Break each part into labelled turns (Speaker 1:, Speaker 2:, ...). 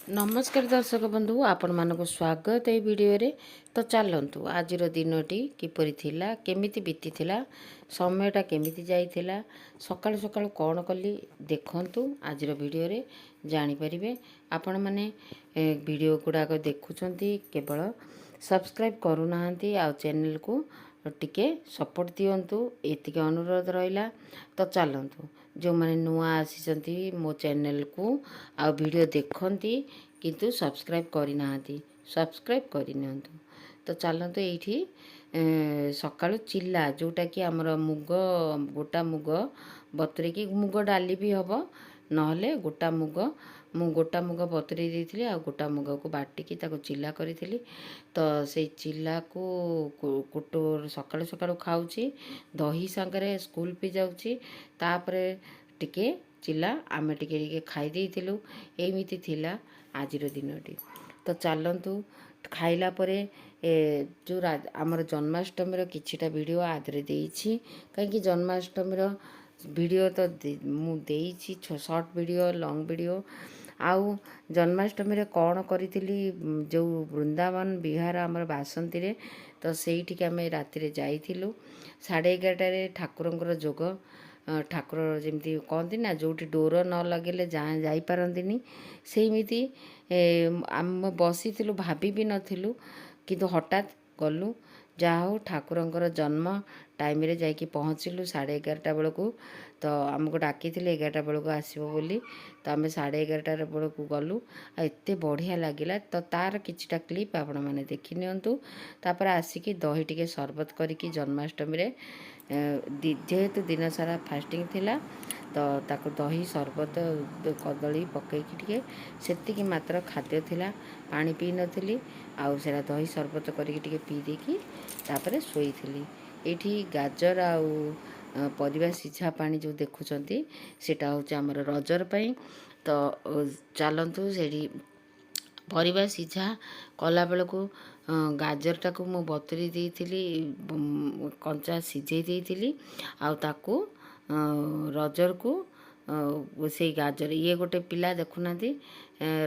Speaker 1: नमस्कार दर्शक बंधु आपण मानक स्वागत ए वीडियो रे। तो चलतु आज दिनटी किपरि थिला केमिति बीती थिला समयटा केमिति जाइथिला सकाळ सकाळ कौन कली देखंतु आज वीडियो रे जानि परिबे। आपण माने वीडियो गुडाक देखुचंती केवल सब्सक्राइब करू नाहंती आ चैनल को टिके सपोर्ट दियंतु एतिके अनुरोध रहिला। तो चलतु जो माने नुआ आसीचंती मो चैनल को आ वीडियो देखंती किंतु सब्सक्राइब करि नाहंती सब्सक्राइब करि नियंतु। तो चलतु एठी सकाळु चिल्ला जोटा कि हमर मुग गोटा मुग बतरे कि मुग डाली भी हबो नहले गोटा मुग मु गोटा मुग बतरे देइथिली आ गोटा मुग को बाटिकी ताको चिल्ला करिथिली। तो से चिल्ला को कुटोर सकाळु सकाळु खाउची दही संगरे स्कूल पी जाउची तापरे टिके चिल्ला आमे टिके टिके खाई देइथिलु। एमिति थिला आजिर दिनटी। तो चलतु खाइला परे जो आमर जन्माष्टमी किछिटा वीडियो आदरे देइछि कहीं जन्माष्टमी वीडियो तो मु देइछि शॉर्ट वीडियो लॉन्ग वीडियो आउ जन्माष्टमी कौन करी जो वृंदावन बिहार आमर बासंती रे। तो सेठी आम राति जाइलु 11:30 ठाकुरंकर जोग ठाकुर जमी कहती ना जो डोर न लगे जापारती सेमती आम बसी भाभी भी नथिलु किंतु हठात गलु जहा हो ठाकुरंकर जन्म टाइम रे जाइकी पहुँचलु 11:30 बेलू। तो आमको डाकी 11टा बेलू आसो बोली तो आम 11:30 बेलू गलु एत बढ़िया लगिला। तो तार किछिटा क्लिप आपण मैंने देखी नियंतु। तापर आसिकी दही टिके शरबत करिकी जन्माष्टमी रे जेहेतु दिन सारा फास्टिंग थिला तो ताको दही शरबत कदली पकईकी टिके सेतिकी मात्र खाद्य थिला पानी पी नथिली आउ सेरा दही शरबत करिकी टिके पी देकी तापरे सोईथिली। एठी गाजर आउ परिबा सिझा पानी जो देखुचंती सेटा होचे हमर रजर पई। तो चलंतु सेठी परिबा सिझा कला बेलको गाजरटा को मु बतरी देइथिली कंचा सिझे देइथिली आउ ताको रजर को से गाजर ये गोटे पिला देखुना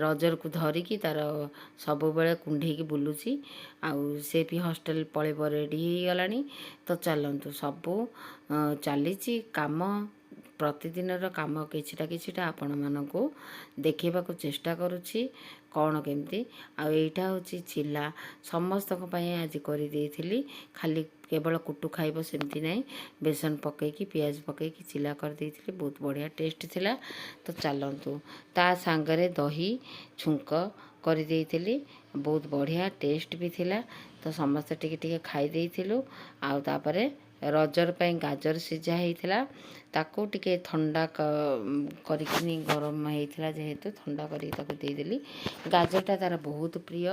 Speaker 1: रजर को धरिकी तार सब बेले कुंढेकी बुलूची आउ से भी हॉस्टल पळेब रेडी हो गलानी। तो चलतु सबू चली काम प्रतिदिन काम किछिटा आपण मानकु देखा चेष्टा करुछि कौन केमती आईटा हूँ चिल्ला समस्त आज कर खाली केवल कुटु खाइब सेमती नहीं बेसन पकईकी पियाज पकईकी चिल्ला कर देइथिली बहुत बढ़िया टेस्ट थिला। तो चलतु ता सांगरे दही छुंक कर देइथिली बहुत बढ़िया टेस्ट भी थिला। तो समस्त टिके टिके खाई देइथिलु आउ तापरे रजर पई गाजर सिझा हेइथिला ताको टिके ठंडा करिकिनी गरम हेइथिला जेहेतु ठंडा करी ताको देइदेली। गाजरटा तार बहुत प्रिय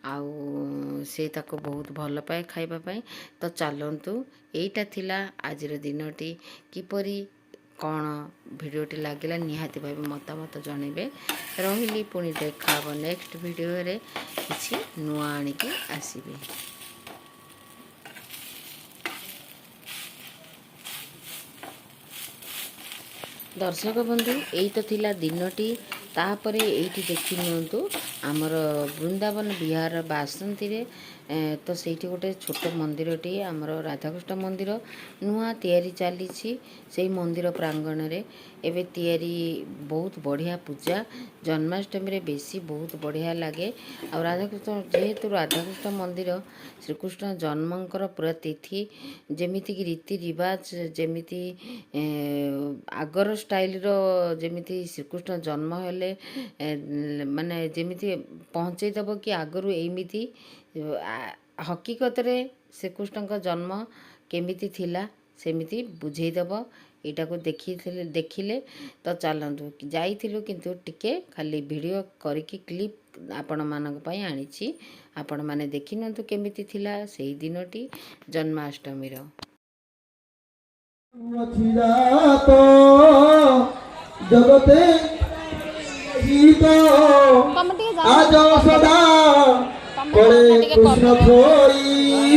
Speaker 1: आउ से ताको बहुत भल पाए खाइबा पई। तो चलंतु एइटा थिला आजिर दिनटी किपरि कौन भिडियोटी लगिला निहाती भाई मतामत जनइबे रहिली पुणी देखा नेक्स्ट वीडियो रे किछि नुआ आनिकी आसीबे। दर्शक बंधु यही तो थिला दिनटी तापरे एठी देखि नियंतु आमर वृंदावन बिहार बासंती रे। तो सेठी गोटे छोट मंदिरटी आमर राधाकृष्ण मंदिर नुआ तैयारी चली से मंदिर प्रांगण रे एबे तैयारी बहुत बढ़िया पूजा जन्माष्टमी रे बेसी बहुत बढ़िया लगे। आ राधाकृष्ण जेहेतु राधाकृष्ण मंदिर श्रीकृष्ण जन्मकर पूरा तिथि जेमिति कि रीति रिवाज जेमिति आगर स्टाइल रो जेमिति श्रीकृष्ण जन्म हेले माने जेमिति पहुँचे दब कि आगरू एमिति हकीकत रे श्रीकृष्ण का जन्म केमिति थिला सेमिति बुझेईदेव यहाँ को देखिले। तो चलतु जाइथिलु किंतु टिके खाली वीडियो करिकी क्लिप आपण मानक पई आनिछि आपण माने देखि नंतु केमिति थिला सेही दिनटी जन्माष्टमी रो।
Speaker 2: जगते आज सदा पड़े कृष्ण थोई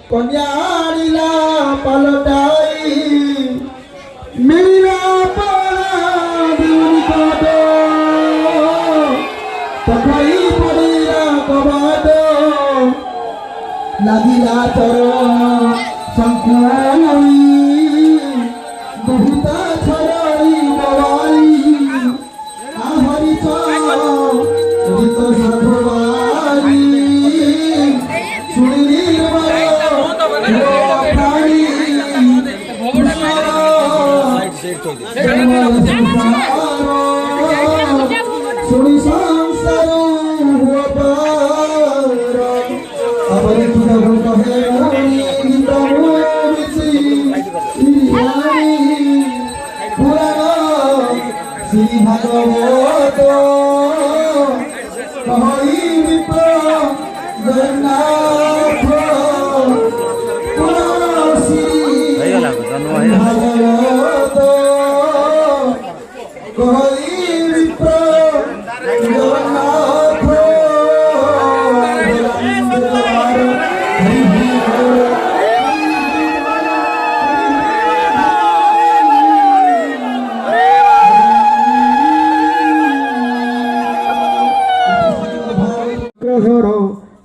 Speaker 2: कन्याला पलटाई मिला पड़ा ତଥାଇ ପଡ଼ିଲା କବାଟ ଲାଗିଲା ଚରଣ ଶଙ୍ଖାଳି ଦୁହିତା ଛଡ଼ାଇ ବଳାଇ ଆହରି ଗୀତ ସାଧୁବାରୀ ଶୁଣିଲି শুনি সংসার হুয়া পার আবার কিভাবে কহে গীত মিছি পুরাণ শ্রী ভাগবত কহি বিপ্র জগন্নাথ পুরাণ শ্রী ভাগবত কহি বিপ্র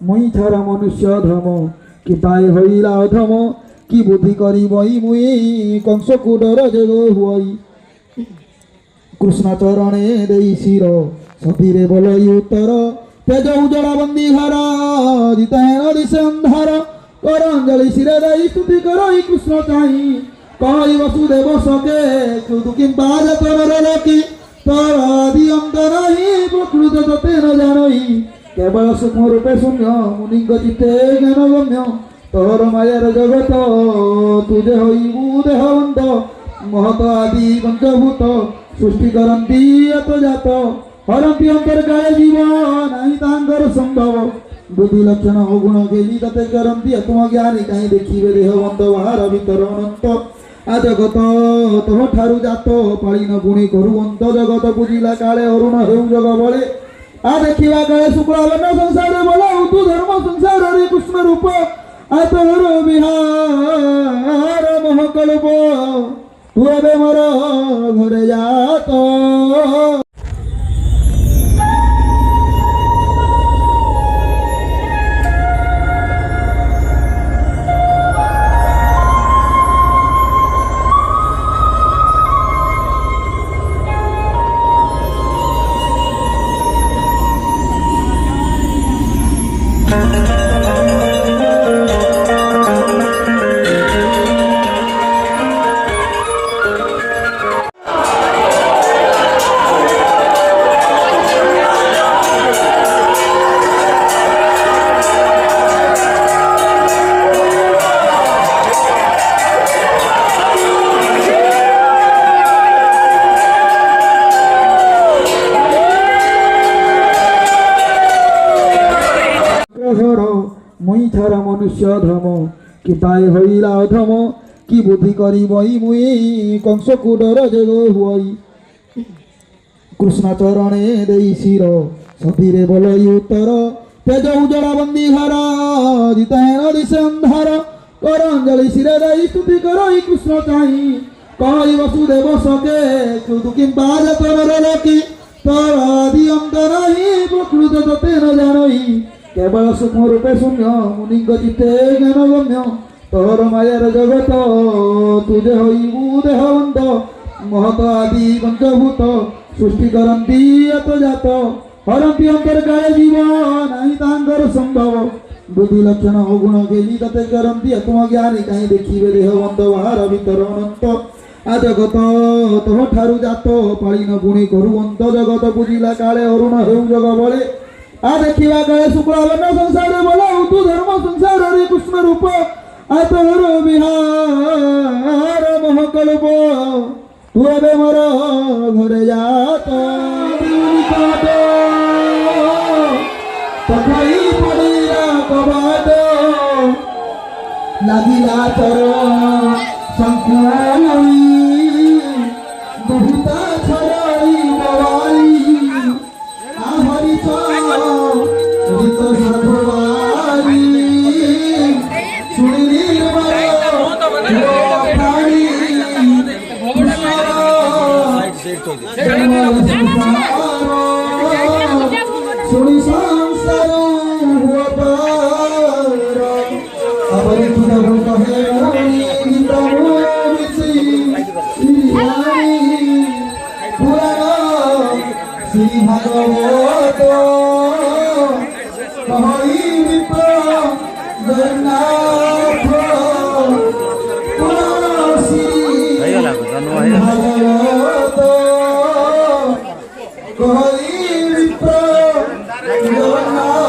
Speaker 2: মুই ছাড়া মনুষ্য ধর্ম কি পাই হইলা অধম কি বুদ্ধি করি বই মুই কংসকু ডর যোগ হুই কৃষ্ণ চরণে দেই শির সতীরে বলই উত্তর তেজ উজড়া বন্দী ঘর জিতেন দিশে অন্ধার কর অঞ্জলি শিরে দেই স্তুতি করই কৃষ্ণ চাই কই বসুদেব সকে শুধু কিম্বা যতর লোকি তোর আদি অন্ত নাহি প্রকৃত ততে ন জানই কেবল সূক্ষ্ম রূপে শূন্য মুনিঙ্গ চিত্তে জ্ঞান গম্য তোর মায়ার জগত তুজে হইবু দেহবন্ত মহত আদি পঞ্চভূত সৃষ্টি করন্তি এত জাত হরন্তি অন্তর্কালে জীব নাই তাঙ্কর সম্ভব বুদ্ধি লক্ষণ অগুণ গেলি তাতে করন্তি আত্মজ্ঞানী কাহি দেখিবে দেহবন্ত বাহার ভিতর অনন্ত আ জগত তোহ ঠারু জাত পাଳିন গুণী করুবন্ত জগত বুঝিলা কালে অরুণ হেউ জগ বলে आ देखिवा काले शुक्लावर्ण संसार बोला तू धर्म संसार रे कृष्ण रूप आ तोर विहार मोहकल्प तू एबे मोर घरे जात মুই ছাড়া মনুষ্য ধর্ম কি পাই হইলা অধম কি বুদ্ধি করি বই মুই কংসকু ডর যোগ হুই কৃষ্ণ চরণে দেই শির সতীরে বলই উত্তর তেজ উজড়া বন্দী ঘর জিতেন দিশে অন্ধার কর অঞ্জলি শিরে দেই স্তুতি করই কৃষ্ণ চাই কই বসুদেব সকে শুধু কিম্বা যতর লোকি তোর আদি অন্ত নাহি প্রকৃত ততে ন জানই কেবল সূক্ষ্ম রূপে শূন্য মুনিঙ্গ চিত্তে জ্ঞান গম্য তোর মায়ার জগত তুজে হইবু দেহবন্ত মহত আদি পঞ্চভূত সৃষ্টি করন্তি এত জাত হরন্তি অন্তর্কালে জীব নাই তাঙ্কর সম্ভব বুদ্ধি লক্ষণ অগুণ গেলি তাতে করন্তি আত্মজ্ঞানী কাহি দেখিবে দেহবন্ত বাহার ভিতর অনন্ত আ জগত তোহ ঠারু জাত পাଳିন গুণী করুবন্ত জগত বুঝিলা কালে অরুণ হেউ জগ বলে आ देखिवा काले शुक्लावर्ण संसार बोला तू धर्म संसार रे कृष्ण रूप आ तोर विहार मोहकल्प तू एबे मोर घरे जात तथाई पड़िला कबाट লাগিলা চরণ শঙ্খালি দুহিতা ছড়াই বলাই আহরি গীত সাধুবারি শুনিলি শ্রী ভাগবত কহই বিপ্র জগন্নাথ শ্রী ভাগবত কহই বিপ্র জগন্নাথ